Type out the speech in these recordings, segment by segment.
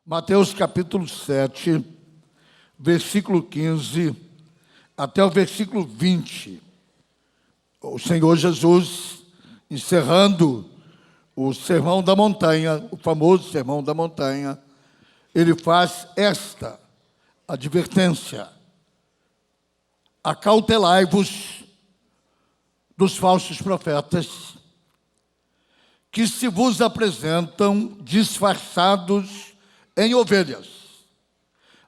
Mateus capítulo 7, versículo 15 até o versículo 20. O Senhor Jesus, encerrando o Sermão da Montanha, o famoso Sermão da Montanha, ele faz esta advertência: acautelai-vos dos falsos profetas, que se vos apresentam disfarçados em ovelhas,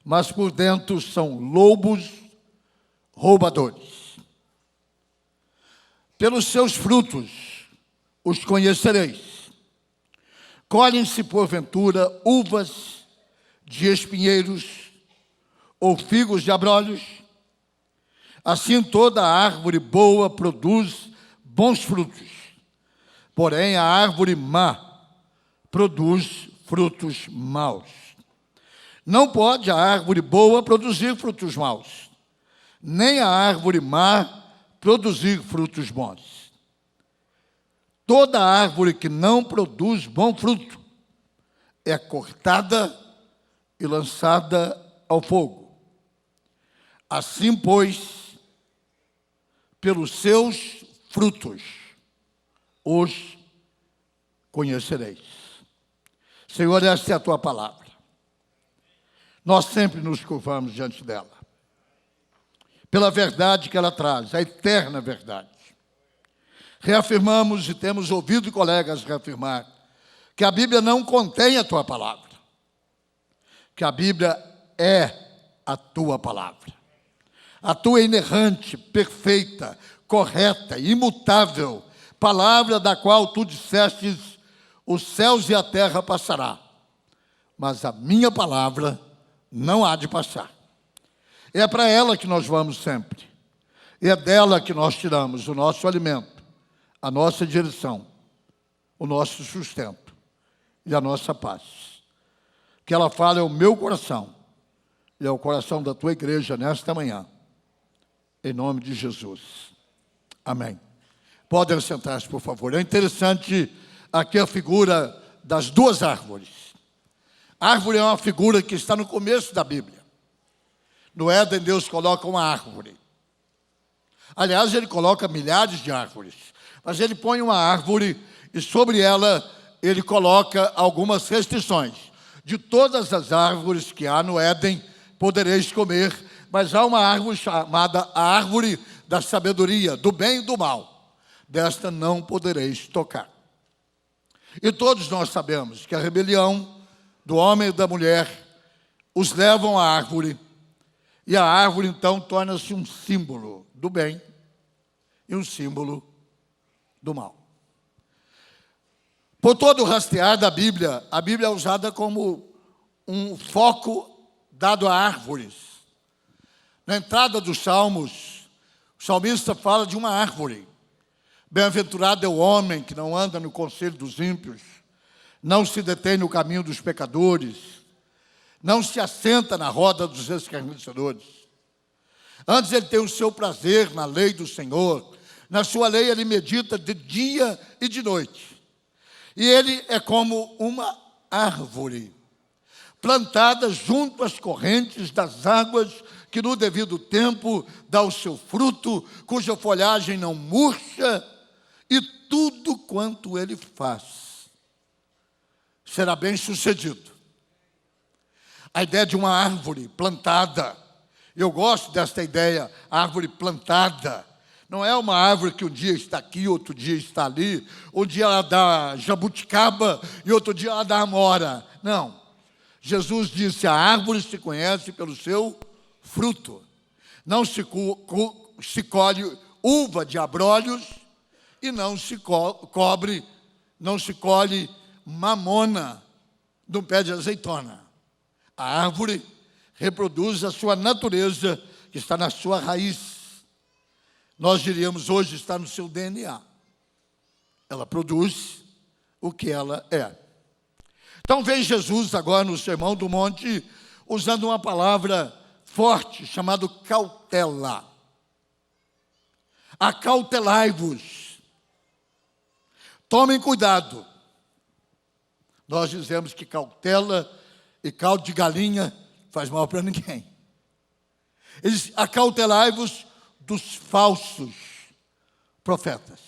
mas por dentro são lobos roubadores. Pelos seus frutos os conhecereis. Colhem-se, porventura, uvas de espinheiros ou figos de abrolhos? Assim toda árvore boa produz bons frutos, porém a árvore má produz frutos maus. Não pode a árvore boa produzir frutos maus, nem a árvore má produzir frutos bons. Toda árvore que não produz bom fruto é cortada e lançada ao fogo. Assim, pois, pelos seus frutos os conhecereis. Senhor, esta é a tua palavra. Nós sempre nos curvamos diante dela, pela verdade que ela traz, a eterna verdade. Reafirmamos e temos ouvido colegas reafirmar que a Bíblia não contém a tua palavra, que a Bíblia é a tua palavra. A tua inerrante, perfeita, correta, imutável palavra da qual tu dissestes: os céus e a terra passará, mas a minha palavra não há de passar. É para ela que nós vamos sempre. É dela que nós tiramos o nosso alimento, a nossa direção, o nosso sustento e a nossa paz. Que ela fale ao meu coração e ao coração da tua igreja nesta manhã, em nome de Jesus. Amém. Podem sentar-se, por favor. É interessante aqui a figura das duas árvores. A árvore é uma figura que está no começo da Bíblia. No Éden, Deus coloca uma árvore. Aliás, ele coloca milhares de árvores, mas ele põe uma árvore e sobre ela ele coloca algumas restrições. De todas as árvores que há no Éden, podereis comer, mas há uma árvore chamada a árvore da sabedoria, do bem e do mal. Desta não podereis tocar. E todos nós sabemos que a rebelião do homem e da mulher os levam à árvore, e a árvore então torna-se um símbolo do bem e um símbolo do mal. Por todo o rastrear da Bíblia, a Bíblia é usada como um foco dado a árvores. Na entrada dos Salmos, o salmista fala de uma árvore. Bem-aventurado é o homem que não anda no conselho dos ímpios, não se detém no caminho dos pecadores, não se assenta na roda dos escarnecedores. Antes ele tem o seu prazer na lei do Senhor, na sua lei ele medita de dia e de noite. E ele é como uma árvore, plantada junto às correntes das águas, que no devido tempo dá o seu fruto, cuja folhagem não murcha, e tudo quanto ele faz será bem sucedido. A ideia de uma árvore plantada, eu gosto desta ideia, árvore plantada. Não é uma árvore que um dia está aqui, outro dia está ali, um dia ela dá jabuticaba e outro dia ela dá amora. Não. Jesus disse: a árvore se conhece pelo seu fruto. Não se colhe uva de abrolhos e não se colhe mamona do pé de azeitona. A árvore reproduz a sua natureza, que está na sua raiz. Nós diríamos hoje, está no seu DNA. Ela produz o que ela é. Então vem Jesus agora no Sermão do Monte, usando uma palavra forte, chamada cautela. Acautelai-vos. Tomem cuidado. Nós dizemos que cautela e caldo de galinha faz mal para ninguém. Eles acautelai-vos dos falsos profetas.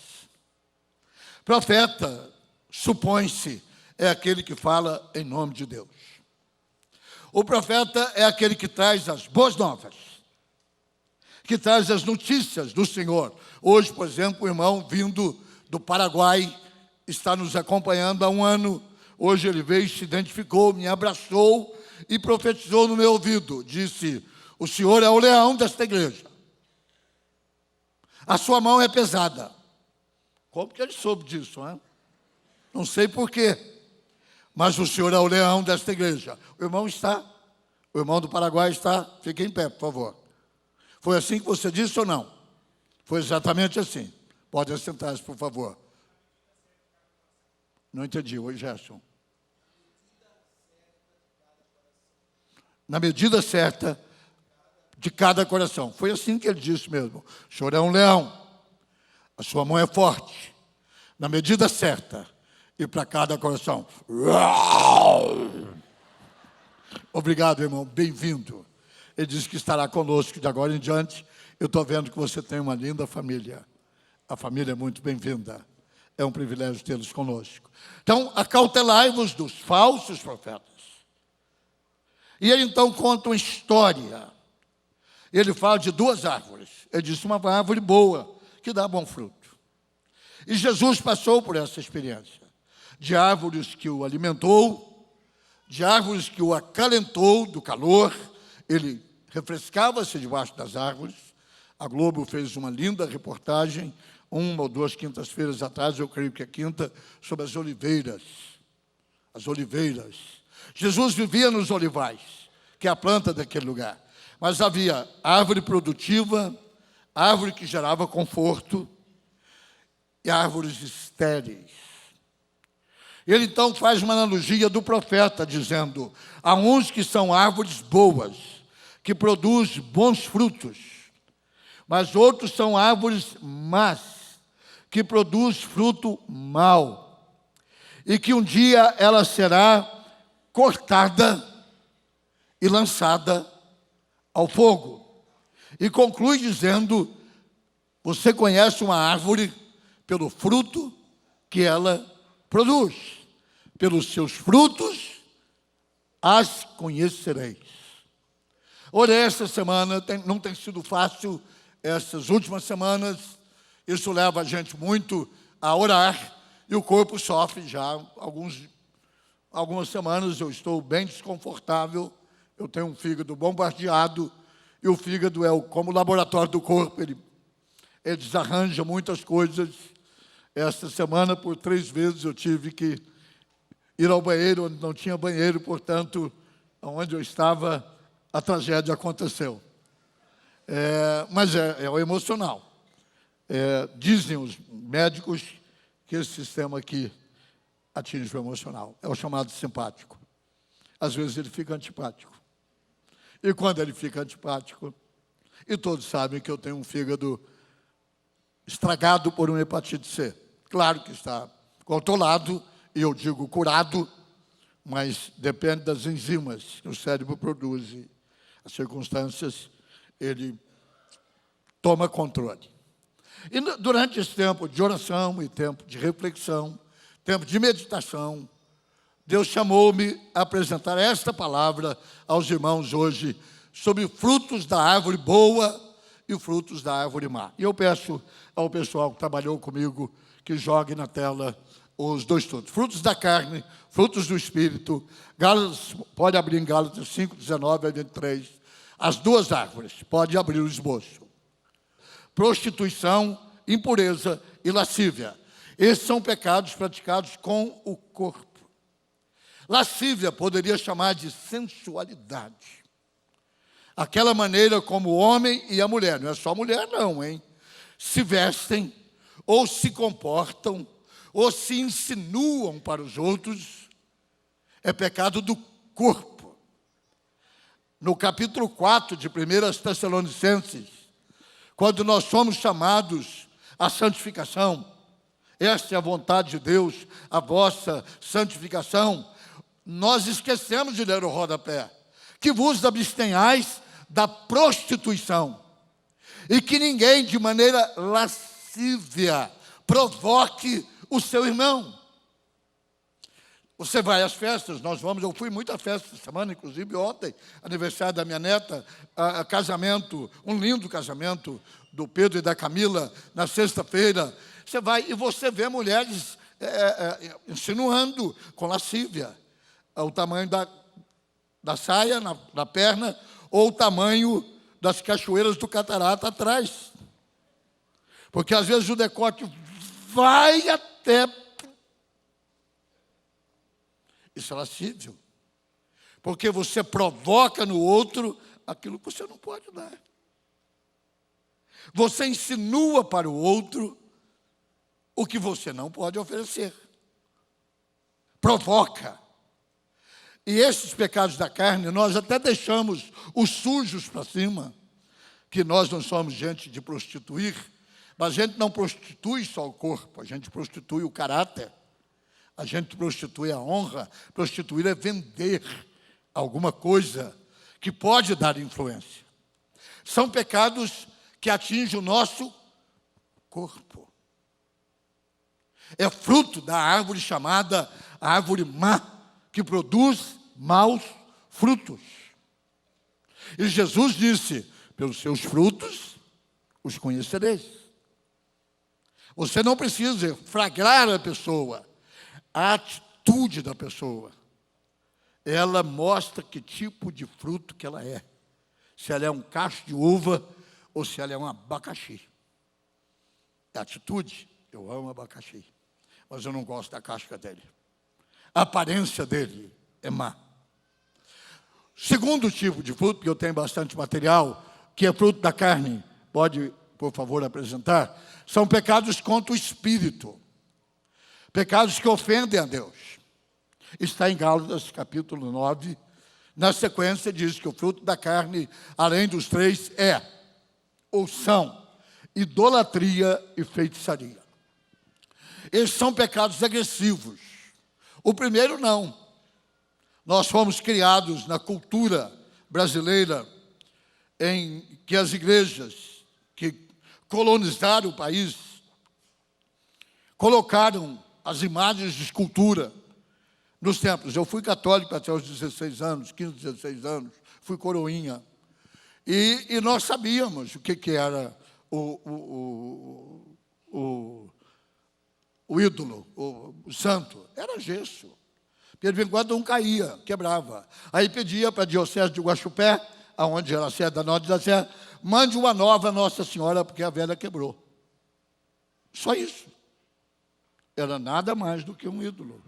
Profeta, supõe-se, é aquele que fala em nome de Deus. O profeta é aquele que traz as boas novas, que traz as notícias do Senhor. Hoje, por exemplo, o irmão vindo do Paraguai está nos acompanhando há um ano. Hoje ele veio, se identificou, me abraçou e profetizou no meu ouvido. Disse: o senhor é o leão desta igreja. A sua mão é pesada. Como que ele soube disso, né? Não sei porquê, mas o senhor é o leão desta igreja. O irmão está, o irmão do Paraguai está. Fique em pé, por favor. Foi assim que você disse ou não? Foi exatamente assim. Pode assentar-se, por favor. Não entendi, oi, Gerson. Na medida certa de cada coração. Foi assim que ele disse mesmo. O senhor é um leão. A sua mão é forte. Na medida certa e para cada coração. Obrigado, irmão. Bem-vindo. Ele disse que estará conosco de agora em diante. Eu estou vendo que você tem uma linda família. A família é muito bem-vinda. É um privilégio tê-los conosco. Então, acautelai-vos dos falsos profetas. E ele então conta uma história. Ele fala de duas árvores. Ele disse uma árvore boa, que dá bom fruto. E Jesus passou por essa experiência. De árvores que o alimentou, de árvores que o acalentou do calor. Ele refrescava-se debaixo das árvores. A Globo fez uma linda reportagem, uma ou duas quintas-feiras atrás, eu creio que é quinta, sobre as oliveiras. As oliveiras. Jesus vivia nos olivais, que é a planta daquele lugar. Mas havia árvore produtiva, árvore que gerava conforto e árvores estéreis. Ele então faz uma analogia do profeta, dizendo: há uns que são árvores boas, que produzem bons frutos, mas outros são árvores más, que produzem fruto mau, e que um dia ela será cortada e lançada ao fogo. E conclui dizendo: você conhece uma árvore pelo fruto que ela produz. Pelos seus frutos as conhecereis. Olha, essa semana não tem sido fácil, essas últimas semanas. Isso leva a gente muito a orar, e o corpo sofre já algumas semanas. Eu estou bem desconfortável, eu tenho um fígado bombardeado, e o fígado como o laboratório do corpo, ele desarranja muitas coisas. Esta semana, por 3 vezes, eu tive que ir ao banheiro, onde não tinha banheiro, portanto, onde eu estava, a tragédia aconteceu. Mas é o emocional. Dizem os médicos que esse sistema aqui atinge o emocional. É o chamado simpático. Às vezes ele fica antipático. E quando ele fica antipático, e todos sabem que eu tenho um fígado estragado por uma hepatite C. Claro que está controlado, e eu digo curado, mas depende das enzimas que o cérebro produz. E as circunstâncias, ele toma controle. E durante esse tempo de oração e tempo de reflexão, tempo de meditação, Deus chamou-me a apresentar esta palavra aos irmãos hoje sobre frutos da árvore boa e frutos da árvore má. E eu peço ao pessoal que trabalhou comigo que jogue na tela os dois estudos. Frutos da carne, frutos do Espírito. Gálatas, pode abrir em Gálatas 5, 19 a 23. As duas árvores, pode abrir o esboço. Prostituição, impureza e lascívia. Esses são pecados praticados com o corpo. Lascívia poderia chamar de sensualidade. Aquela maneira como o homem e a mulher, não é só mulher não, hein? Se vestem, ou se comportam, ou se insinuam para os outros, é pecado do corpo. No capítulo 4 de 1 Tessalonicenses, quando nós somos chamados à santificação, esta é a vontade de Deus, a vossa santificação. nós esquecemos de ler o rodapé, que vos abstenhais da prostituição, e que ninguém de maneira lascívia provoque o seu irmão. Você vai às festas, nós vamos, eu fui muito à festa essa semana, inclusive ontem, aniversário da minha neta, casamento, um lindo casamento do Pedro e da Camila, na sexta-feira. Você vai e você vê mulheres insinuando com lascívia o tamanho da saia na perna, ou o tamanho das cachoeiras do Catarata atrás. Porque às vezes o decote vai até... Isso é lascívio. Porque você provoca no outro aquilo que você não pode dar. Você insinua para o outro o que você não pode oferecer. Provoca. E esses pecados da carne, nós até deixamos os sujos para cima, que nós não somos gente de prostituir, mas a gente não prostitui só o corpo, a gente prostitui o caráter. A gente prostitui a honra. Prostituir é vender alguma coisa que pode dar influência. São pecados que atingem o nosso corpo. É fruto da árvore chamada árvore má, que produz maus frutos. E Jesus disse, pelos seus frutos os conhecereis. Você não precisa flagrar a pessoa. A atitude da pessoa, ela mostra que tipo de fruto que ela é. Se ela é um cacho de uva ou se ela é um abacaxi. A atitude, eu amo abacaxi, mas eu não gosto da casca dele. A aparência dele é má. Segundo tipo de fruto, que eu tenho bastante material, que é fruto da carne, pode, por favor, apresentar, são pecados contra o espírito. Pecados que ofendem a Deus. Está em Gálatas, capítulo 9. Na sequência, diz que o fruto da carne, além dos três, ou são idolatria e feitiçaria. Esses são pecados agressivos. O primeiro, não. Nós fomos criados na cultura brasileira, em que as igrejas que colonizaram o país colocaram as imagens de escultura nos templos. Eu fui católico até os 16 anos, 15, 16 anos, fui coroinha. E nós sabíamos o que era o ídolo, o santo. Era gesso. De vez em quando um caía, quebrava. Aí pedia para a diocese de Guaxupé, aonde era a sede da Norte da Serra, mande uma nova Nossa Senhora, porque a velha quebrou. Só isso. Era nada mais do que um ídolo,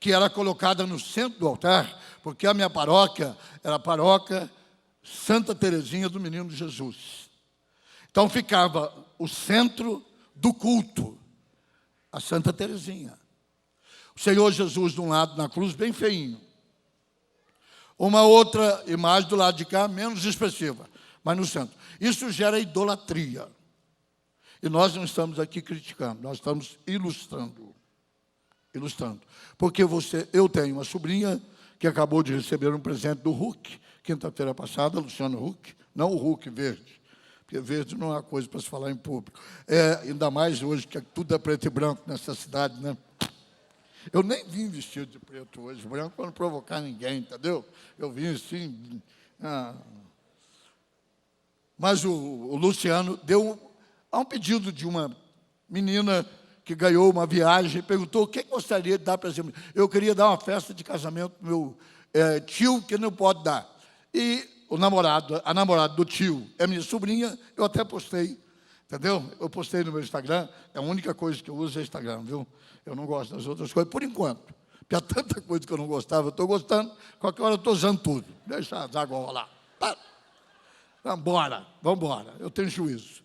que era colocada no centro do altar, porque a minha paróquia era a paróquia Santa Teresinha do Menino Jesus. Então ficava o centro do culto, a Santa Teresinha. O Senhor Jesus de um lado na cruz, bem feinho. Uma outra imagem do lado de cá, menos expressiva, mas no centro. Isso gera idolatria. E nós não estamos aqui criticando, nós estamos ilustrando. Porque eu tenho uma sobrinha que acabou de receber um presente do Huck, quinta-feira passada, Luciano Huck, não o Huck verde, porque verde não é uma coisa para se falar em público. Ainda mais hoje, que tudo é preto e branco nessa cidade, né? Eu nem vim vestido de preto hoje, branco, para não provocar ninguém, entendeu? Eu vim assim... Mas o Luciano deu... Há um pedido de uma menina que ganhou uma viagem, perguntou o que gostaria de dar para essa mulher. Eu queria dar uma festa de casamento para o meu tio, que não pode dar. E a namorada do tio é minha sobrinha, eu até postei, entendeu? Eu postei no meu Instagram, é a única coisa que eu uso é Instagram, viu? Eu não gosto das outras coisas, por enquanto. Porque há tanta coisa que eu não gostava, eu estou gostando, qualquer hora eu estou usando tudo. Deixa as águas rolar. Vamos embora, eu tenho juízo.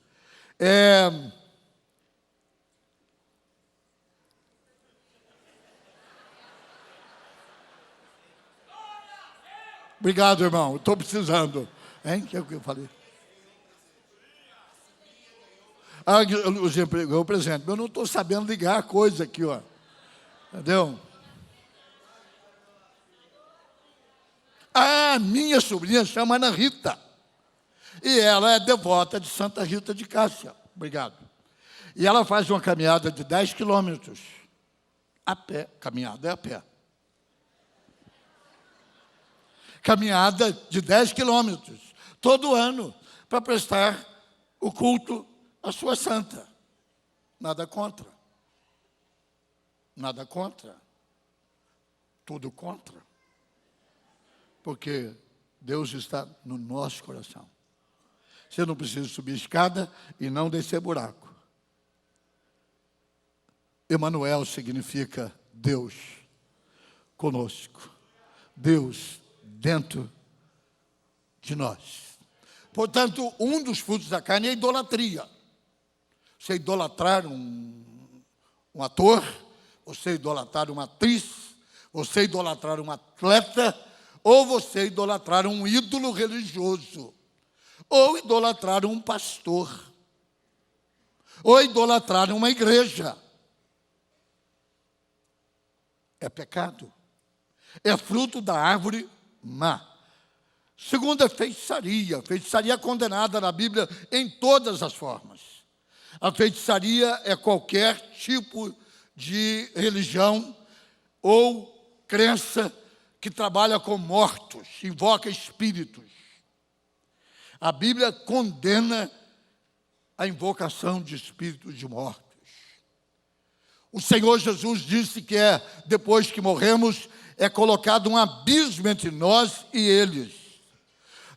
Obrigado, irmão, estou precisando. Hein? O que é que eu falei? O presente. Eu não estou sabendo ligar a coisa aqui, ó. Entendeu? A minha sobrinha chama Ana Rita. E ela é devota de Santa Rita de Cássia. Obrigado. E ela faz uma caminhada de 10 quilômetros. A pé. Caminhada é a pé. Caminhada de 10 quilômetros. Todo ano. Para prestar o culto à sua santa. Nada contra. Nada contra. Tudo contra. Porque Deus está no nosso coração. Você não precisa subir escada e não descer buraco. Emanuel significa Deus conosco. Deus dentro de nós. Portanto, um dos frutos da carne é a idolatria. Você idolatrar um ator, você idolatrar uma atriz, você idolatrar um atleta, ou você idolatrar um ídolo religioso, ou idolatrar um pastor, ou idolatrar uma igreja. É pecado. É fruto da árvore má. Segundo é feitiçaria. Feitiçaria é condenada na Bíblia em todas as formas. A feitiçaria é qualquer tipo de religião ou crença que trabalha com mortos, invoca espíritos. A Bíblia condena a invocação de espíritos de mortos. O Senhor Jesus disse que depois que morremos, é colocado um abismo entre nós e eles,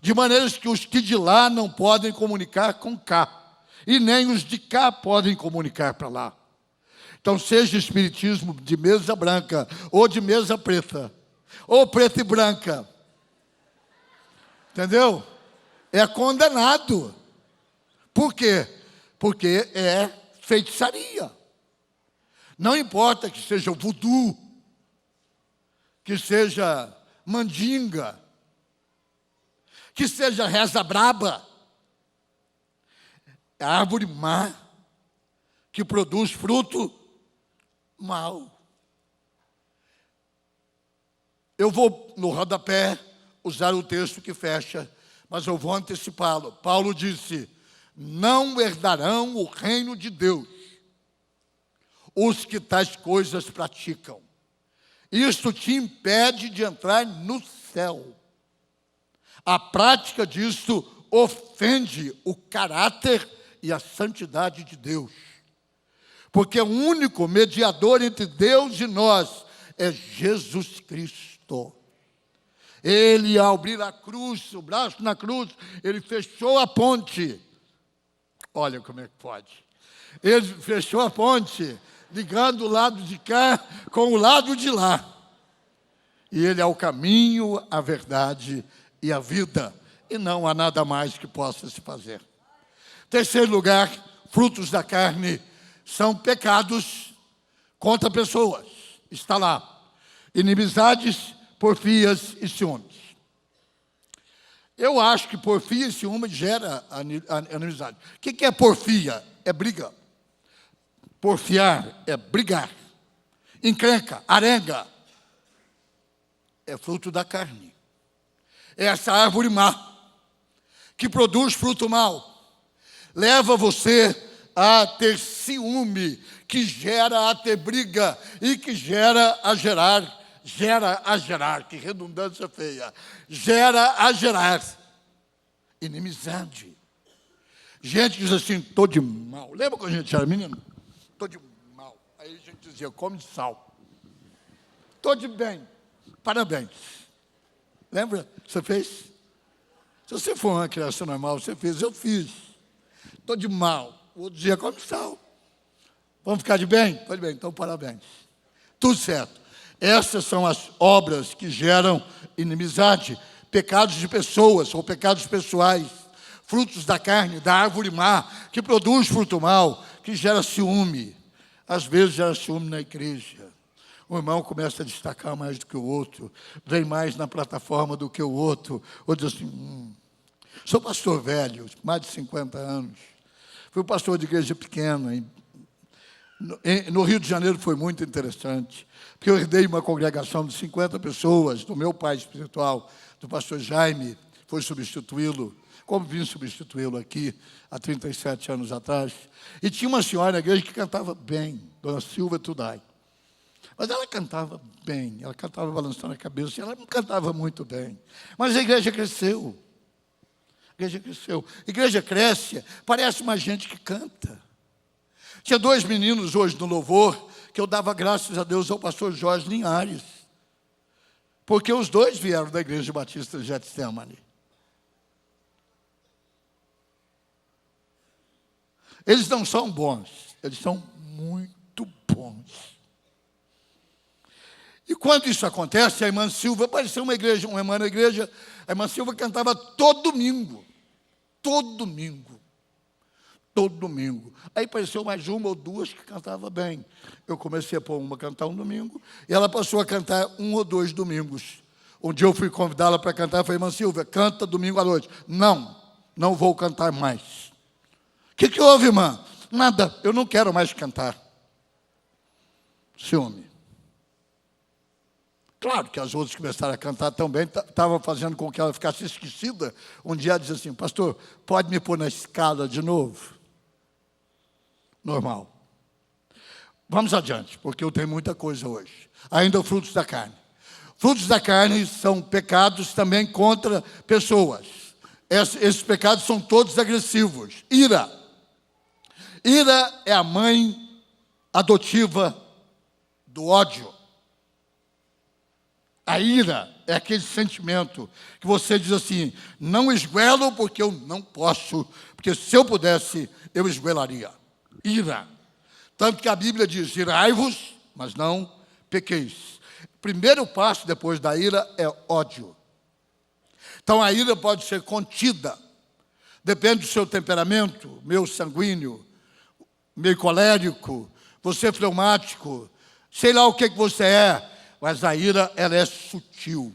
de maneira que os que de lá não podem comunicar com cá, e nem os de cá podem comunicar para lá. Então, seja espiritismo de mesa branca, ou de mesa preta, ou preta e branca, entendeu? É condenado. Por quê? Porque é feitiçaria. Não importa que seja voodoo, que seja mandinga, que seja reza braba. É a árvore má que produz fruto mau. Eu vou, no rodapé, usar o texto que fecha, mas eu vou antecipá-lo. Paulo disse: não herdarão o reino de Deus os que tais coisas praticam. Isto te impede de entrar no céu. A prática disto ofende o caráter e a santidade de Deus. Porque o único mediador entre Deus e nós é Jesus Cristo. Ele, ao abrir a cruz, o braço na cruz, ele fechou a ponte. Olha como é que pode. Ele fechou a ponte, ligando o lado de cá com o lado de lá. E ele é o caminho, a verdade e a vida. E não há nada mais que possa se fazer. Terceiro lugar, frutos da carne são pecados contra pessoas. Está lá. Inimizades, porfias e ciúmes. Eu acho que porfia e ciúme gera inimizade. O que é porfia? É briga. Porfiar é brigar. Encrenca, arenga. É fruto da carne. É essa árvore má que produz fruto mau. Leva você a ter ciúme, que gera a ter briga e que gera a gerar, que redundância feia, gera a gerar inimizade. Gente diz assim, estou de mal. Lembra quando a gente era menino? Estou de mal. Aí a gente dizia, come sal. Estou de bem. Parabéns. Lembra? Você fez? Se você for uma criança normal, você fez, eu fiz. Estou de mal. O outro dia, come sal. Vamos ficar de bem? Estou de bem, então parabéns. Tudo certo. Essas são as obras que geram inimizade, pecados de pessoas ou pecados pessoais, frutos da carne, da árvore má, que produz fruto mau, que gera ciúme. Às vezes gera ciúme na igreja. O irmão começa a destacar mais do que o outro, vem mais na plataforma do que o outro, ou diz assim, sou pastor velho, mais de 50 anos, fui pastor de igreja pequena, no Rio de Janeiro foi muito interessante, porque eu herdei uma congregação de 50 pessoas, do meu pai espiritual, do pastor Jaime, foi substituí-lo, como vim substituí-lo aqui há 37 anos atrás. E tinha uma senhora na igreja que cantava bem, dona Silvia Tudai. Mas ela cantava bem, ela cantava balançando a cabeça, ela não cantava muito bem. Mas a igreja cresceu. A igreja cresceu. A igreja cresce, parece uma gente que canta. Tinha 2 meninos hoje no louvor, que eu dava graças a Deus ao pastor Jorge Linhares. Porque os 2 vieram da Igreja Batista de Getsemane. Eles não são bons, eles são muito bons. E quando isso acontece, a irmã Silva apareceu uma irmã na igreja, a irmã Silva cantava todo domingo. Todo domingo. Todo domingo. Aí apareceu mais uma ou 2 que cantava bem. Eu comecei a pôr uma a cantar um domingo, e ela passou a cantar 1 ou 2 domingos. Um dia eu fui convidá-la para cantar, falei, irmã Silvia, canta domingo à noite. Não vou cantar mais. O que houve, irmã? Nada, eu não quero mais cantar. Ciúme. Claro que as outras começaram a cantar tão bem, estava fazendo com que ela ficasse esquecida. Um dia ela disse assim, pastor, pode me pôr na escala de novo? Normal. Vamos adiante, porque eu tenho muita coisa hoje. Ainda frutos da carne. Frutos da carne são pecados também contra pessoas. Esses pecados são todos agressivos. Ira. Ira é a mãe adotiva do ódio. A ira é aquele sentimento que você diz assim, não esguelo porque eu não posso, porque se eu pudesse, eu esguelaria. Ira. Tanto que a Bíblia diz, irai-vos, mas não pequeis. Primeiro passo depois da ira é ódio. Então a ira pode ser contida. Depende do seu temperamento, meu sanguíneo, meio colérico, você fleumático, sei lá o que você é, mas a ira, ela é sutil.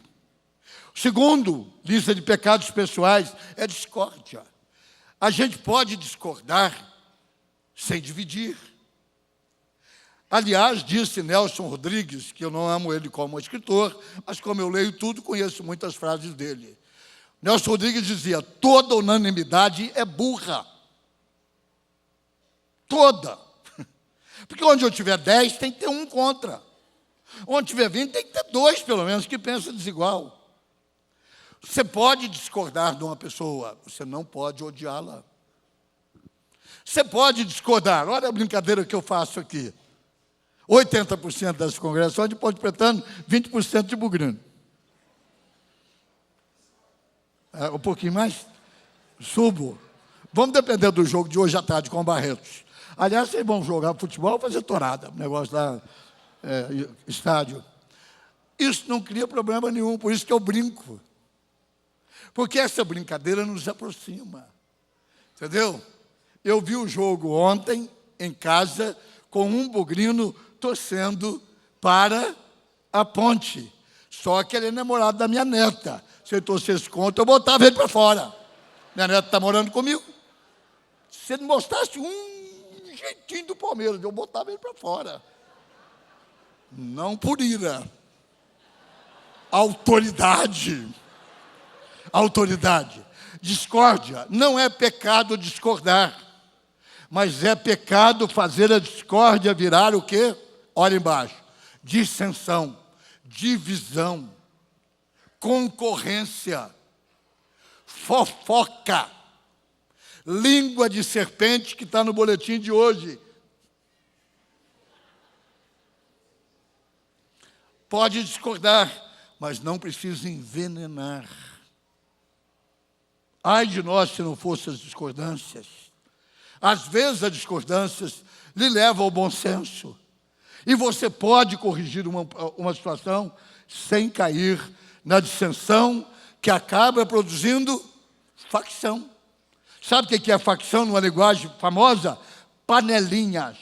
Segundo, lista de pecados pessoais, é discórdia. A gente pode discordar sem dividir. Aliás, disse Nelson Rodrigues, que eu não amo ele como escritor, mas como eu leio tudo, conheço muitas frases dele. Nelson Rodrigues dizia, toda unanimidade é burra. Toda. Porque onde eu tiver 10, tem que ter um contra. Onde tiver 20, tem que ter 2, pelo menos, que pensam desigual. Você pode discordar de uma pessoa, você não pode odiá-la. Você pode discordar. Olha a brincadeira que eu faço aqui. 80% das congregações de Ponte Pretano, 20% de Bugrino. Um pouquinho mais? Subo. Vamos depender do jogo de hoje à tarde com o Barretos. Aliás, vocês vão jogar futebol, fazer torada, negócio lá, estádio. Isso não cria problema nenhum, por isso que eu brinco. Porque essa brincadeira nos aproxima. Entendeu? Eu vi o jogo ontem, em casa, com um bugrino torcendo para a Ponte. Só que ele é namorado da minha neta. Se ele torcesse contra, eu botava ele para fora. Minha neta está morando comigo. Se ele mostrasse um jeitinho do Palmeiras, eu botava ele para fora. Não por ira. Autoridade. Autoridade. Discórdia. Não é pecado discordar. Mas é pecado fazer a discórdia virar o quê? Olha embaixo. Dissensão. Divisão. Concorrência. Fofoca. Língua de serpente que está no boletim de hoje. Pode discordar, mas não precisa envenenar. Ai de nós se não fossem as discordâncias. Às vezes as discordâncias lhe levam ao bom senso. E você pode corrigir uma situação sem cair na dissensão que acaba produzindo facção. Sabe o que é facção numa linguagem famosa? Panelinhas.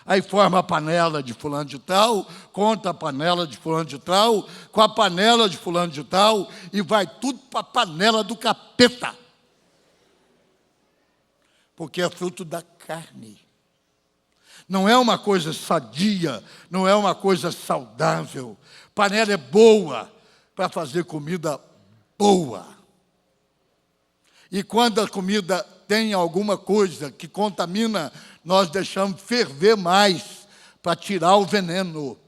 Aí forma a panela de fulano de tal, conta a panela de fulano de tal, com a panela de fulano de tal, e vai tudo para a panela do capeta. Porque é fruto da carne. Não é uma coisa sadia, não é uma coisa saudável. Panela é boa, para fazer comida boa. E quando a comida tem alguma coisa que contamina, nós deixamos ferver mais para tirar o veneno.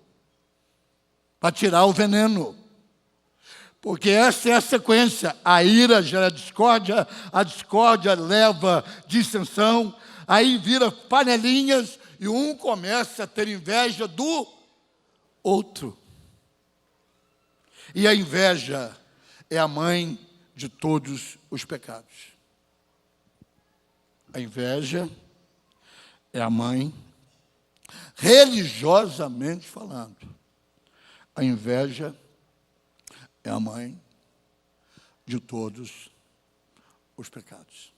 Para tirar o veneno. Porque essa é a sequência. A ira gera discórdia, a discórdia leva dissensão, aí vira panelinhas e um começa a ter inveja do outro. E a inveja é a mãe de todos os pecados. A inveja é a mãe, religiosamente falando, a inveja é a mãe de todos os pecados.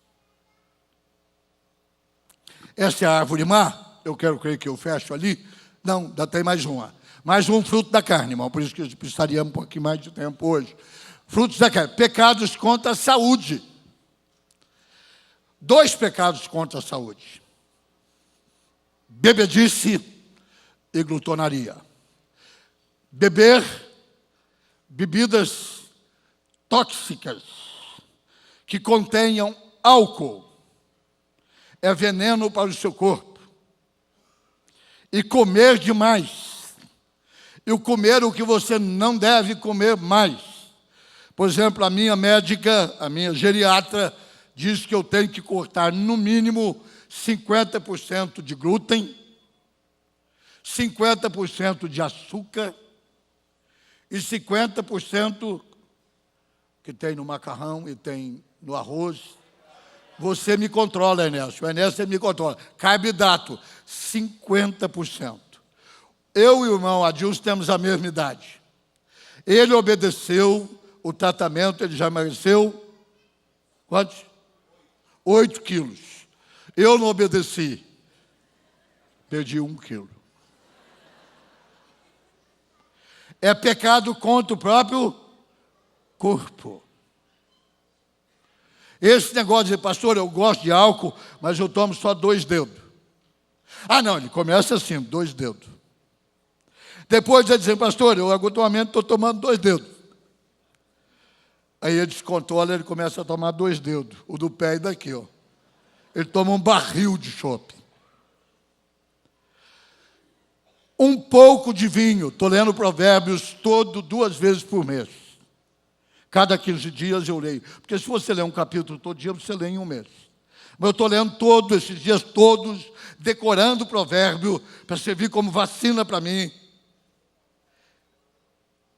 Essa é a árvore má. Eu quero crer que eu fecho ali. Não, ainda tem mais uma. Mais um fruto da carne, irmão. Por isso que eu precisaria um pouquinho mais de tempo hoje. Frutos da carne. Pecados contra a saúde. 2 pecados contra a saúde. Bebedice e glutonaria. Beber bebidas tóxicas que contenham álcool é veneno para o seu corpo. E comer demais. E comer o que você não deve comer mais. Por exemplo, a minha médica, a minha geriatra, diz que eu tenho que cortar no mínimo 50% de glúten, 50% de açúcar e 50% que tem no macarrão e tem no arroz. Você me controla, Ernesto. O Ernesto me controla. Carboidrato, 50%. Eu e o irmão Adilson temos a mesma idade. Ele obedeceu o tratamento, ele já emagreceu quantos? 8 quilos. Eu não obedeci. Perdi 1 quilo. É pecado contra o próprio corpo. Esse negócio de dizer, pastor, eu gosto de álcool, mas eu tomo só 2 dedos. Ah, não, ele começa assim, 2 dedos. Depois ele diz, pastor, eu atualmente estou tomando 2 dedos. Aí ele descontrola, ele começa a tomar 2 dedos, o do pé e daqui, ó. Ele toma um barril de chope. Um pouco de vinho, estou lendo Provérbios 2 vezes por mês. Cada 15 dias eu leio. Porque se você ler um capítulo todo dia, você lê em um mês. Mas eu estou lendo todos esses dias, todos, decorando o provérbio, para servir como vacina para mim.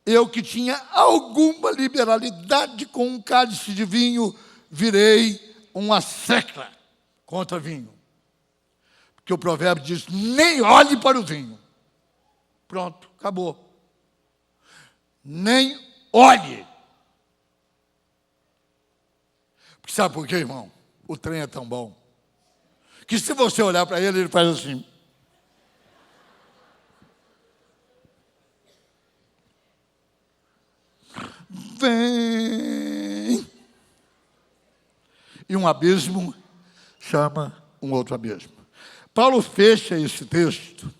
Eu que tinha alguma liberalidade com um cálice de vinho, virei uma seca contra vinho. Porque o provérbio diz, nem olhe para o vinho. Pronto, acabou. Nem olhe. Porque sabe por quê, irmão? O trem é tão bom. Que se você olhar para ele, ele faz assim. Vem. E um abismo chama um outro abismo. Paulo fecha esse texto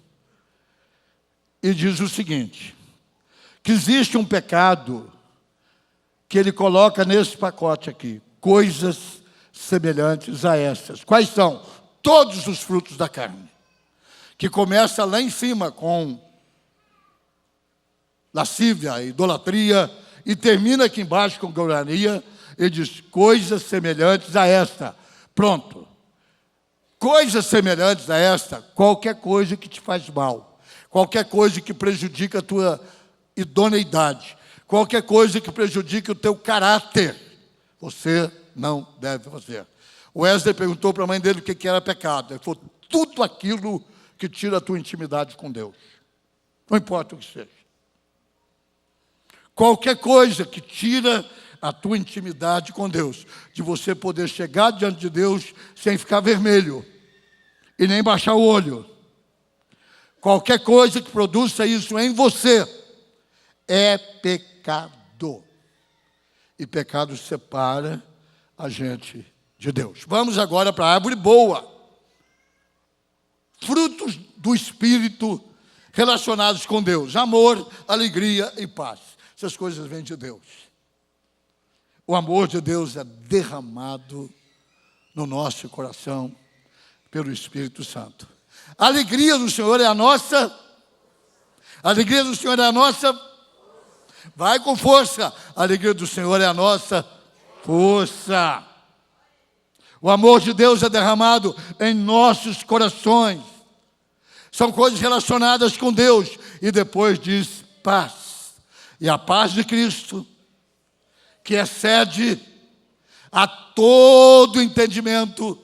e diz o seguinte, que existe um pecado que ele coloca nesse pacote aqui, coisas semelhantes a essas. Quais são? Todos os frutos da carne, que começa lá em cima com lascívia, idolatria, e termina aqui embaixo com glorania, ele diz, coisas semelhantes a esta. Pronto. Coisas semelhantes a esta, qualquer coisa que te faz mal, qualquer coisa que prejudica a tua idoneidade, qualquer coisa que prejudique o teu caráter, você não deve fazer. O Wesley perguntou para a mãe dele o que era pecado. Ele falou, tudo aquilo que tira a tua intimidade com Deus. Não importa o que seja. Qualquer coisa que tira a tua intimidade com Deus, de você poder chegar diante de Deus sem ficar vermelho e nem baixar o olho. Qualquer coisa que produza isso em você é pecado. E pecado separa a gente de Deus. Vamos agora para a árvore boa. Frutos do Espírito relacionados com Deus. Amor, alegria e paz. Essas coisas vêm de Deus. O amor de Deus é derramado no nosso coração pelo Espírito Santo. A alegria do Senhor é a nossa. A alegria do Senhor é a nossa. Vai com força. A alegria do Senhor é a nossa força. O amor de Deus é derramado em nossos corações. São coisas relacionadas com Deus. E depois diz paz. E a paz de Cristo, que excede a todo entendimento,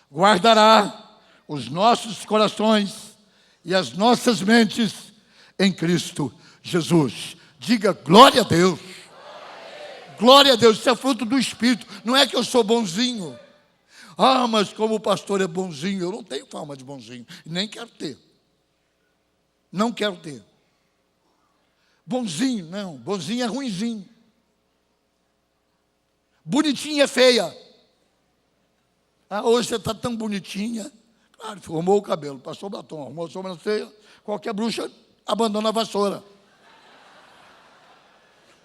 guardará os nossos corações e as nossas mentes em Cristo Jesus. Diga glória a Deus. Glória a Deus, isso é fruto do Espírito. Não é que eu sou bonzinho. Ah, mas como o pastor é bonzinho, eu não tenho fama de bonzinho. Nem quero ter. Não quero ter. Bonzinho, não. Bonzinho é ruinzinho. Bonitinha é feia. Ah, hoje você está tão bonitinha. Claro, arrumou o cabelo, passou o batom, arrumou a sobrancelha. Qualquer bruxa abandona a vassoura.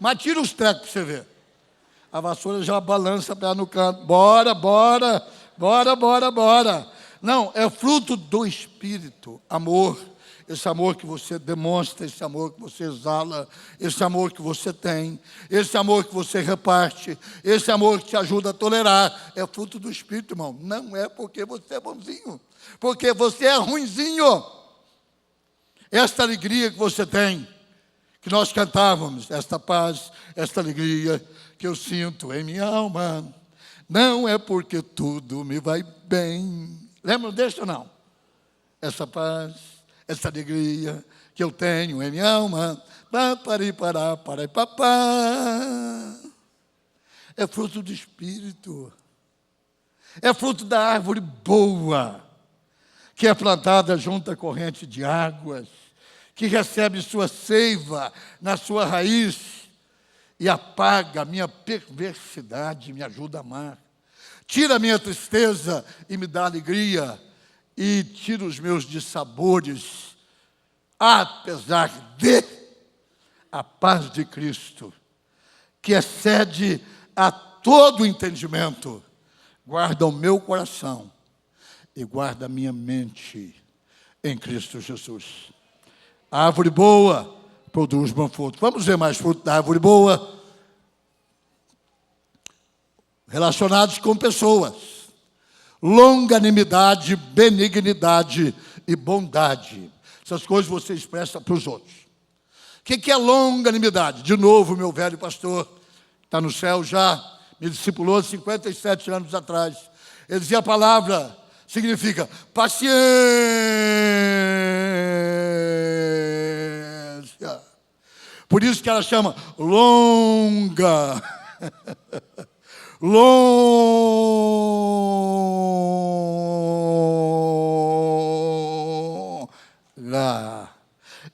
Mas tira os trecos para você ver. A vassoura já balança a pé no canto. Bora, bora, bora, bora, bora. Não, é fruto do Espírito, amor. Esse amor que você demonstra, esse amor que você exala, esse amor que você tem, esse amor que você reparte, esse amor que te ajuda a tolerar, é fruto do Espírito, irmão. Não é porque você é bonzinho, porque você é ruinzinho. Esta alegria que você tem, que nós cantávamos, esta paz, esta alegria que eu sinto em minha alma, não é porque tudo me vai bem. Lembram deste ou não? Essa paz, essa alegria que eu tenho em minha alma, é fruto do Espírito, é fruto da árvore boa, que é plantada junto à corrente de águas, que recebe sua seiva na sua raiz e apaga a minha perversidade, me ajuda a amar, tira a minha tristeza e me dá alegria, e tira os meus dissabores, apesar de a paz de Cristo, que excede a todo entendimento, guarda o meu coração e guarda a minha mente em Cristo Jesus. A árvore boa produz bom fruto. Vamos ver mais fruto da árvore boa. Relacionados com pessoas. Longanimidade, benignidade e bondade. Essas coisas você expressa para os outros. O que é longanimidade? De novo, meu velho pastor, está no céu já, me discipulou 57 anos atrás. Ele dizia: a palavra significa paciência. Por isso que ela chama longa. Longa.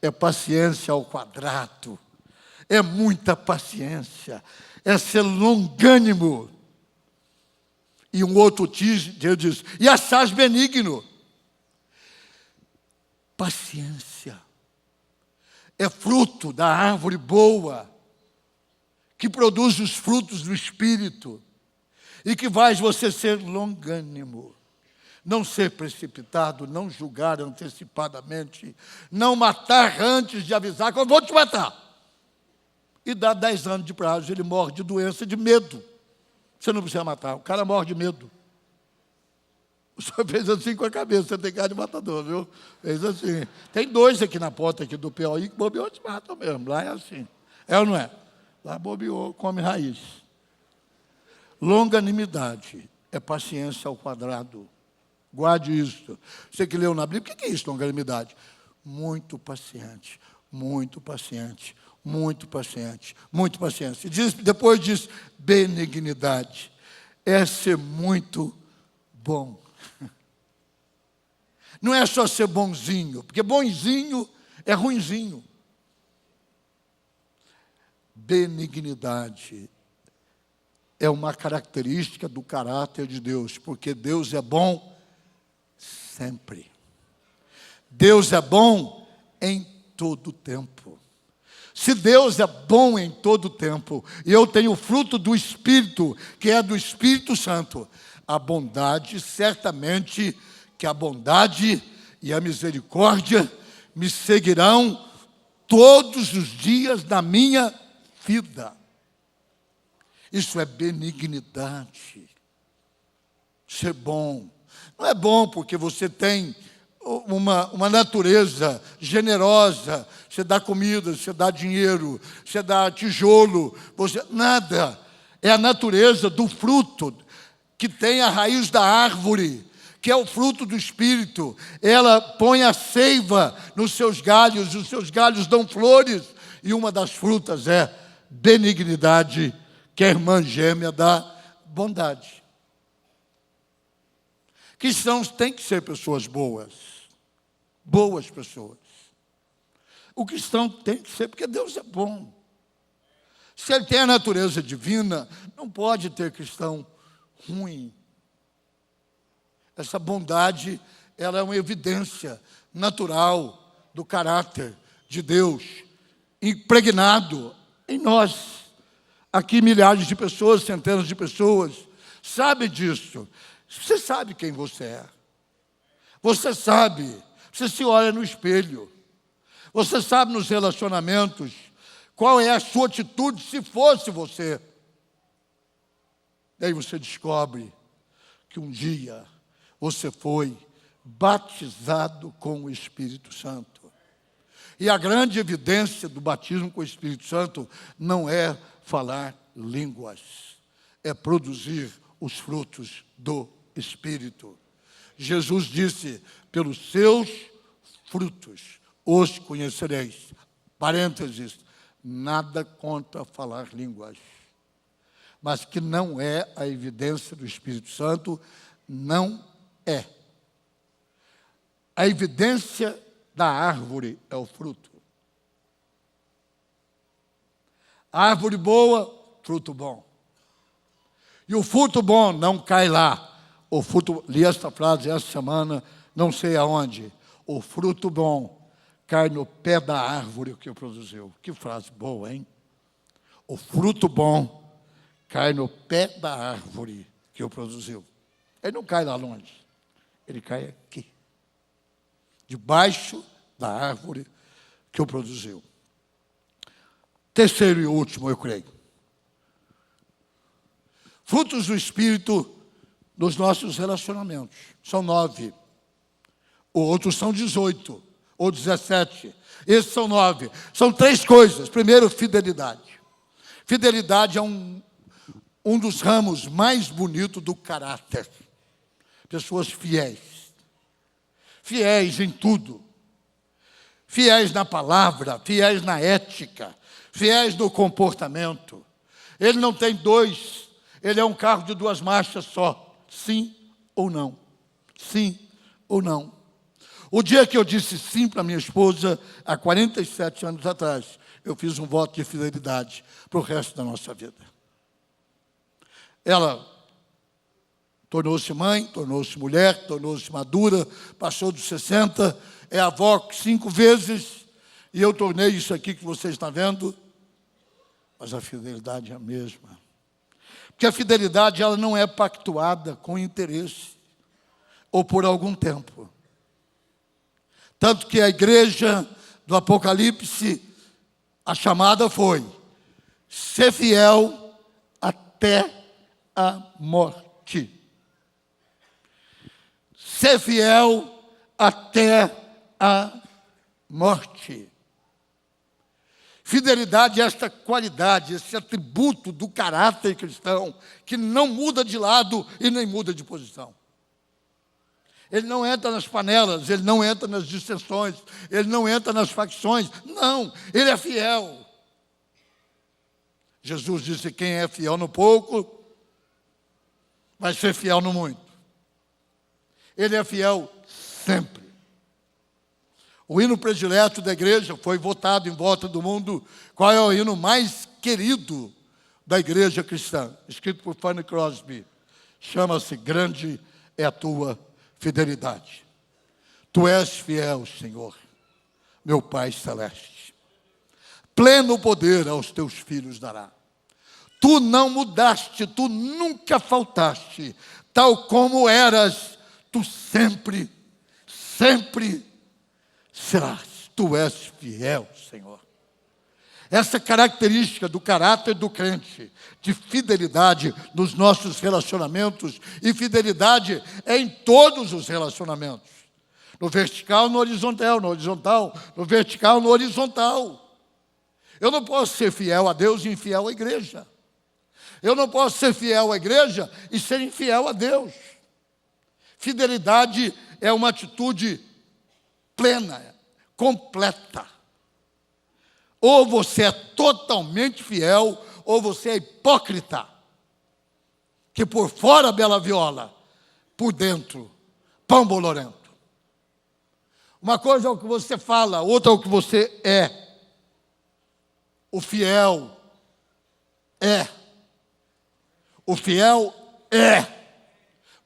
É paciência ao quadrado. É muita paciência. É ser longânimo. E um outro Deus diz: e assaz benigno. Paciência é fruto da árvore boa, que produz os frutos do Espírito, e que faz você ser longânimo, não ser precipitado, não julgar antecipadamente, não matar antes de avisar que eu vou te matar. E dá 10 anos de prazo, ele morre de doença, de medo. Você não precisa matar, o cara morre de medo. O senhor fez assim com a cabeça, você tem cara de matador, viu? Fez assim. Tem 2 aqui na porta aqui do Piauí que bobeou, te matam mesmo. Lá é assim. É ou não é? Lá bobeou, come raiz. Longanimidade é paciência ao quadrado. Guarde isso. Você que leu na Bíblia, o que é isso, longanimidade? Muito paciente, muito paciente, muito paciente, muito paciente. Depois diz benignidade. É ser muito bom. Não é só ser bonzinho, porque bonzinho é ruinzinho. Benignidade é uma característica do caráter de Deus, porque Deus é bom sempre. Deus é bom em todo tempo. Se Deus é bom em todo tempo, e eu tenho o fruto do Espírito, que é do Espírito Santo, a bondade, certamente que a bondade e a misericórdia me seguirão todos os dias da minha vida. Isso é benignidade. Ser bom. Não é bom porque você tem uma natureza generosa, você dá comida, você dá dinheiro, você dá tijolo, nada. É a natureza do fruto que tem a raiz da árvore, que é o fruto do Espírito. Ela põe a seiva nos seus galhos, os seus galhos dão flores, e uma das frutas é benignidade, que é a irmã gêmea da bondade. Cristãos têm que ser pessoas boas, boas pessoas. O cristão tem que ser, porque Deus é bom. Se ele tem a natureza divina, não pode ter cristão ruim. Essa bondade, ela é uma evidência natural do caráter de Deus, impregnado em nós. Aqui milhares de pessoas, centenas de pessoas, sabem disso. Você sabe quem você é. Você sabe, você se olha no espelho. Você sabe nos relacionamentos qual é a sua atitude se fosse você. Daí você descobre que um dia você foi batizado com o Espírito Santo. E a grande evidência do batismo com o Espírito Santo não é falar línguas, é produzir os frutos do Espírito. Jesus disse, pelos seus frutos os conhecereis. Parênteses, nada contra falar línguas, mas que não é a evidência do Espírito Santo, não é. A evidência da árvore é o fruto. Árvore boa, fruto bom. E o fruto bom não cai lá. O fruto, li esta frase essa semana, não sei aonde. O fruto bom cai no pé da árvore que produziu. Que frase boa, hein? O fruto bom cai no pé da árvore que o produziu. Ele não cai lá longe. Ele cai aqui. Debaixo da árvore que o produziu. Terceiro e último, eu creio. Frutos do Espírito nos nossos relacionamentos. São 9. Outros são 18 ou 17. Esses são 9. São 3 coisas. Primeiro, fidelidade. Fidelidade é um dos ramos mais bonitos do caráter. Pessoas fiéis. Fiéis em tudo. Fiéis na palavra, fiéis na ética, fiéis no comportamento. Ele não tem 2, ele é um carro de 2 marchas só. Sim ou não? Sim ou não? O dia que eu disse sim para minha esposa, há 47 anos atrás, eu fiz um voto de fidelidade para o resto da nossa vida. Ela tornou-se mãe, tornou-se mulher, tornou-se madura, passou dos 60, é avó 5 vezes, e eu tornei isso aqui que vocês estão vendo, mas a fidelidade é a mesma. Porque a fidelidade ela não é pactuada com interesse, ou por algum tempo. Tanto que a igreja do Apocalipse, a chamada foi, ser fiel até a morte. Ser fiel até a morte. Fidelidade é esta qualidade, esse atributo do caráter cristão, que não muda de lado e nem muda de posição. Ele não entra nas panelas, ele não entra nas dissensões, ele não entra nas facções. Não, ele é fiel. Jesus disse, quem é fiel no pouco, vai ser fiel no muito. Ele é fiel sempre. O hino predileto da igreja foi votado em volta do mundo. Qual é o hino mais querido da igreja cristã? Escrito por Fanny Crosby. Chama-se Grande é a tua fidelidade. Tu és fiel, Senhor, meu Pai celeste. pleno poder aos teus filhos dará. Tu não mudaste, tu nunca faltaste, tal como eras, tu sempre serás. Tu és fiel, Senhor. Essa característica do caráter do crente, de fidelidade nos nossos relacionamentos, e fidelidade é em todos os relacionamentos. No vertical, no horizontal, no vertical, no horizontal. Eu não posso ser fiel a Deus e infiel à igreja. Eu não posso ser fiel à igreja e ser infiel a Deus. Fidelidade é uma atitude plena, completa. Ou você é totalmente fiel, ou você é hipócrita. Que por fora bela viola, por dentro pão bolorento. Uma coisa é o que você fala, outra é o que você é. O fiel é. O fiel é.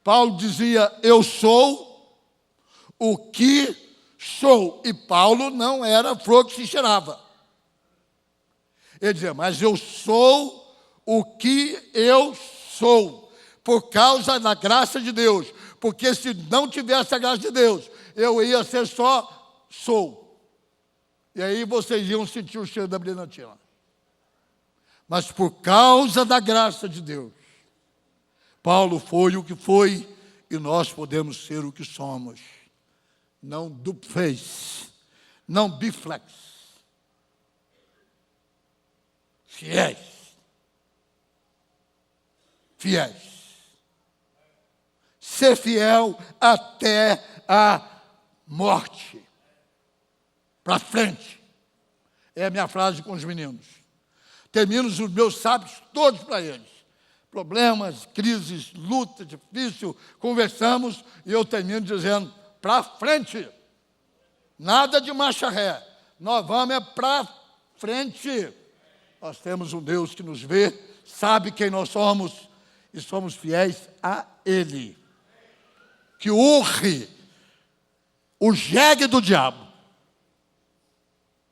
Paulo dizia, eu sou o que sou. E Paulo não era flor que se cheirava. Ele dizia, mas eu sou o que eu sou, por causa da graça de Deus. Porque se não tivesse a graça de Deus, eu ia ser só sou. E aí vocês iam sentir o cheiro da brilhantina. Mas por causa da graça de Deus, Paulo foi o que foi e nós podemos ser o que somos. Não duplex, não biflex. Fiéis. Fiéis. Ser fiel até a morte. Para frente. É a minha frase com os meninos. Termino os meus sábios todos para eles. Problemas, crises, luta difícil, conversamos e eu termino dizendo, para frente. Nada de marcha ré. Nós vamos para frente. Nós temos um Deus que nos vê, sabe quem nós somos e somos fiéis a Ele. Que urre o jegue do diabo,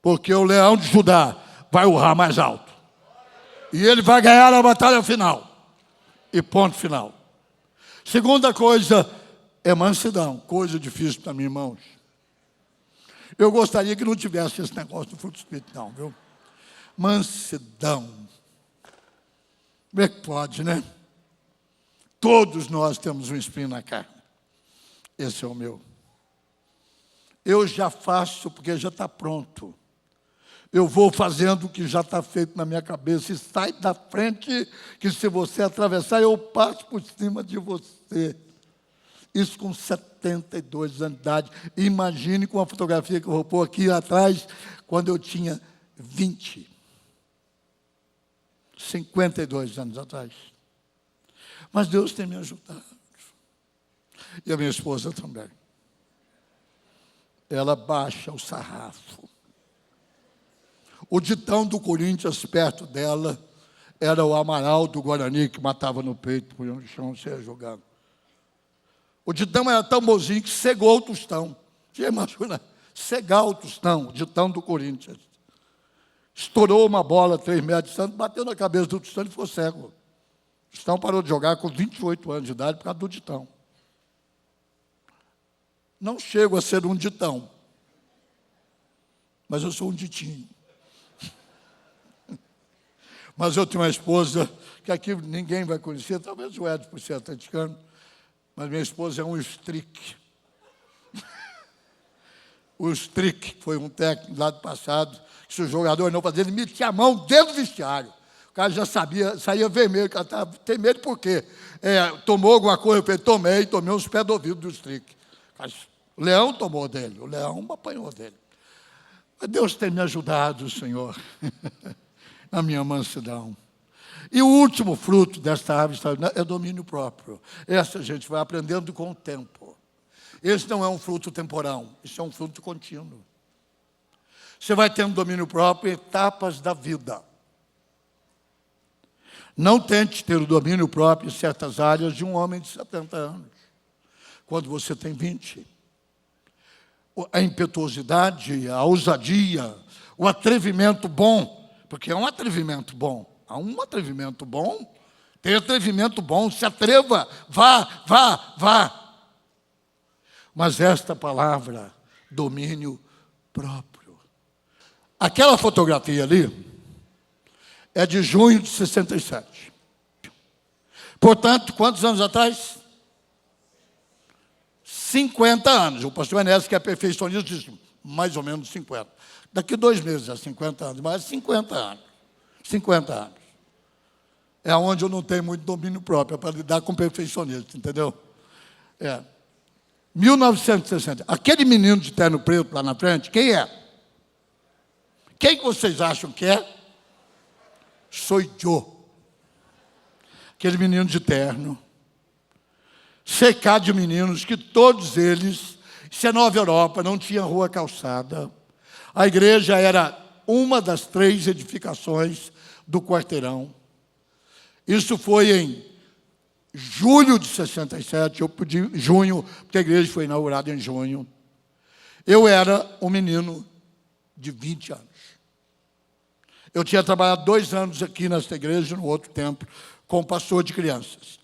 porque o leão de Judá vai urrar mais alto. E ele vai ganhar a batalha final. E ponto final. Segunda coisa é mansidão. Coisa difícil para mim, irmãos. Eu gostaria que não tivesse esse negócio do fruto do Espírito, não, viu? Mansidão. Como é que pode, né? Todos nós temos um espinho na carne. Esse é o meu. Eu já faço porque já está pronto. Eu vou fazendo o que já está feito na minha cabeça. E sai da frente, que se você atravessar, eu passo por cima de você. Isso com 72 anos de idade. Imagine com a fotografia que eu vou pôr aqui atrás, quando eu tinha 20. 52 anos atrás. Mas Deus tem me ajudado. E a minha esposa também. Ela baixa o sarrafo. O Ditão do Corinthians, perto dela, era o Amaral do Guarani, que matava no peito, punha no chão, você ia jogando. O Ditão era tão bonzinho que cegou o Tostão. Você imagina, cegar o Tostão, o Ditão do Corinthians. Estourou uma bola, 3 metros de distância, bateu na cabeça do Tostão e ficou cego. O Tostão parou de jogar com 28 anos de idade por causa do Ditão. Não chego a ser um Ditão, mas eu sou um Ditinho. Mas eu tenho uma esposa que aqui ninguém vai conhecer, talvez o Edson por ser atleticano, mas minha esposa é um Strick. O Strick foi um técnico lá do passado, que se o jogador não fazia, ele metia a mão dentro do vestiário. O cara já sabia, saía vermelho, o cara estava, tem medo por quê? Tomou alguma coisa, eu falei, tomei uns pés do ouvido do Strick. O leão tomou dele, o leão apanhou dele. Mas Deus tem me ajudado, Senhor, na minha mansidão. E o último fruto desta árvore é domínio próprio. Essa a gente vai aprendendo com o tempo. Esse não é um fruto temporal, isso é um fruto contínuo. Você vai tendo domínio próprio em etapas da vida. Não tente ter o domínio próprio em certas áreas de um homem de 70 anos, quando você tem 20. a impetuosidade, a ousadia, o atrevimento bom, porque é um atrevimento bom. Há um atrevimento bom, tem atrevimento bom, se atreva, vá. Mas esta palavra, domínio próprio. Aquela fotografia ali é de junho de 67. Portanto, quantos anos atrás? 50 anos. O pastor Enéas, que é perfeccionista, disse mais ou menos 50. Daqui 2 meses é 50 anos, mas 50 anos. 50 anos. É onde eu não tenho muito domínio próprio para lidar com perfeccionista, entendeu? 1960. Aquele menino de terno preto lá na frente, quem é? Quem vocês acham que é? Sou eu. Aquele menino de terno. Cercado de meninos, que todos eles, isso é Nova Europa, não tinha rua calçada. A igreja era uma das 3 edificações do quarteirão. Isso foi em julho de 67, eu pedi junho, porque a igreja foi inaugurada em junho. Eu era um menino de 20 anos. Eu tinha trabalhado 2 anos aqui nesta igreja, no outro tempo, como pastor de crianças.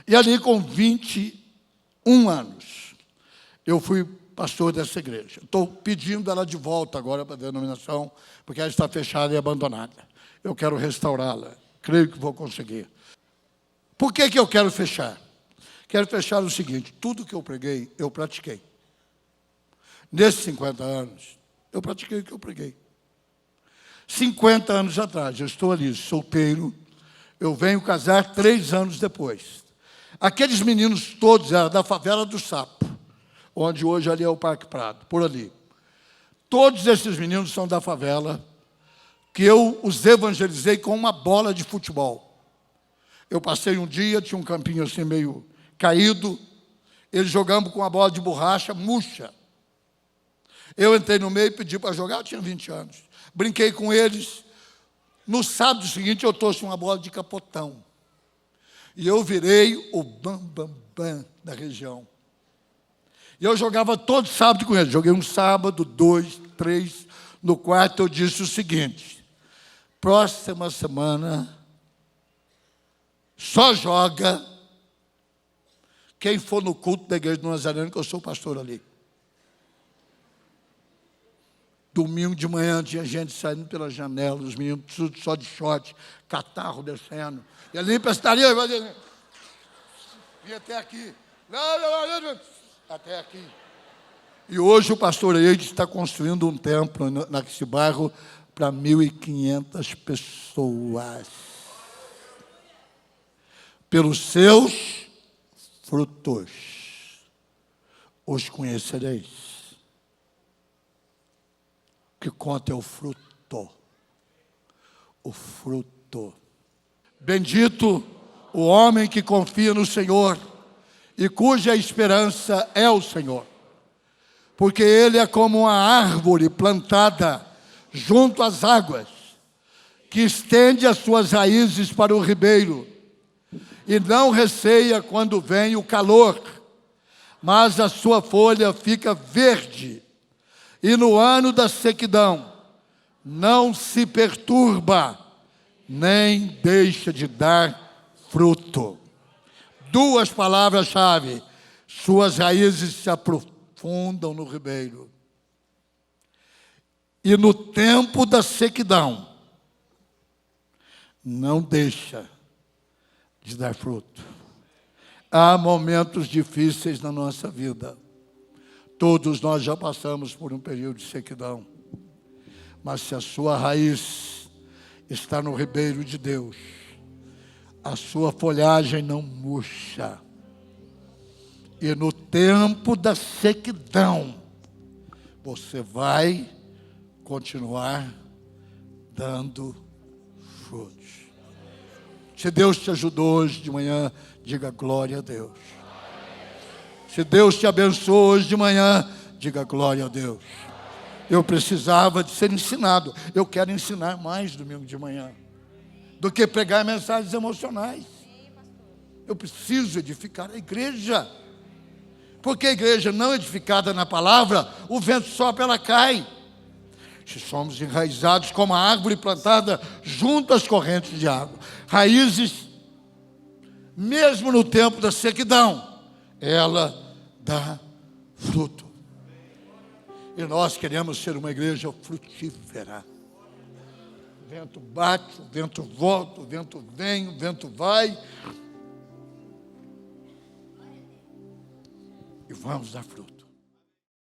E ali, com 21 anos, eu fui pastor dessa igreja. Estou pedindo ela de volta agora para a denominação, porque ela está fechada e abandonada. Eu quero restaurá-la. Creio que vou conseguir. Por que eu quero fechar? Quero fechar o seguinte: tudo que eu preguei, eu pratiquei. Nesses 50 anos, eu pratiquei o que eu preguei. 50 anos atrás, eu estou ali, solteiro, eu venho casar 3 anos depois. Aqueles meninos todos eram da favela do Sapo, onde hoje ali é o Parque Prado, por ali. Todos esses meninos são da favela, que eu os evangelizei com uma bola de futebol. Eu passei um dia, tinha um campinho assim meio caído, eles jogando com uma bola de borracha murcha. Eu entrei no meio e pedi para jogar, eu tinha 20 anos. Brinquei com eles. No sábado seguinte, eu trouxe uma bola de capotão. E eu virei o bam da região. E eu jogava todo sábado com eles. Joguei um sábado, 2, 3. No quarto, eu disse o seguinte: próxima semana, só joga quem for no culto da igreja do Nazareno, que eu sou pastor ali. Domingo de manhã tinha gente saindo pela janela, os meninos tudo só de short, catarro descendo. E ali prestaria, vinha até aqui. Até aqui. E hoje o pastor Eide está construindo um templo nesse bairro para 1.500 pessoas. Pelos seus frutos os conhecereis. O que conta é o fruto. O fruto. Bendito o homem que confia no Senhor e cuja esperança é o Senhor. Porque ele é como uma árvore plantada junto às águas, que estende as suas raízes para o ribeiro, e não receia quando vem o calor, mas a sua folha fica verde, e no ano da sequidão não se perturba, nem deixa de dar fruto. 2 palavras-chave: suas raízes se aprofundam no ribeiro. E no tempo da sequidão, não deixa de dar fruto. Há momentos difíceis na nossa vida. Todos nós já passamos por um período de sequidão. Mas se a sua raiz está no ribeiro de Deus, a sua folhagem não murcha. E no tempo da sequidão, você vai continuar dando frutos. Se Deus te ajudou hoje de manhã, diga glória a Deus. Se Deus te abençoou hoje de manhã, diga glória a Deus. Eu precisava de ser ensinado. Eu quero ensinar mais domingo de manhã do que pregar mensagens emocionais. Eu preciso edificar a igreja. Porque a igreja não edificada na palavra, o vento sopra, ela cai. Se somos enraizados como a árvore plantada junto às correntes de água, raízes, mesmo no tempo da sequidão, ela dá fruto. E nós queremos ser uma igreja frutífera. O vento bate, o vento volta, o vento vem, o vento vai. E vamos dar fruto.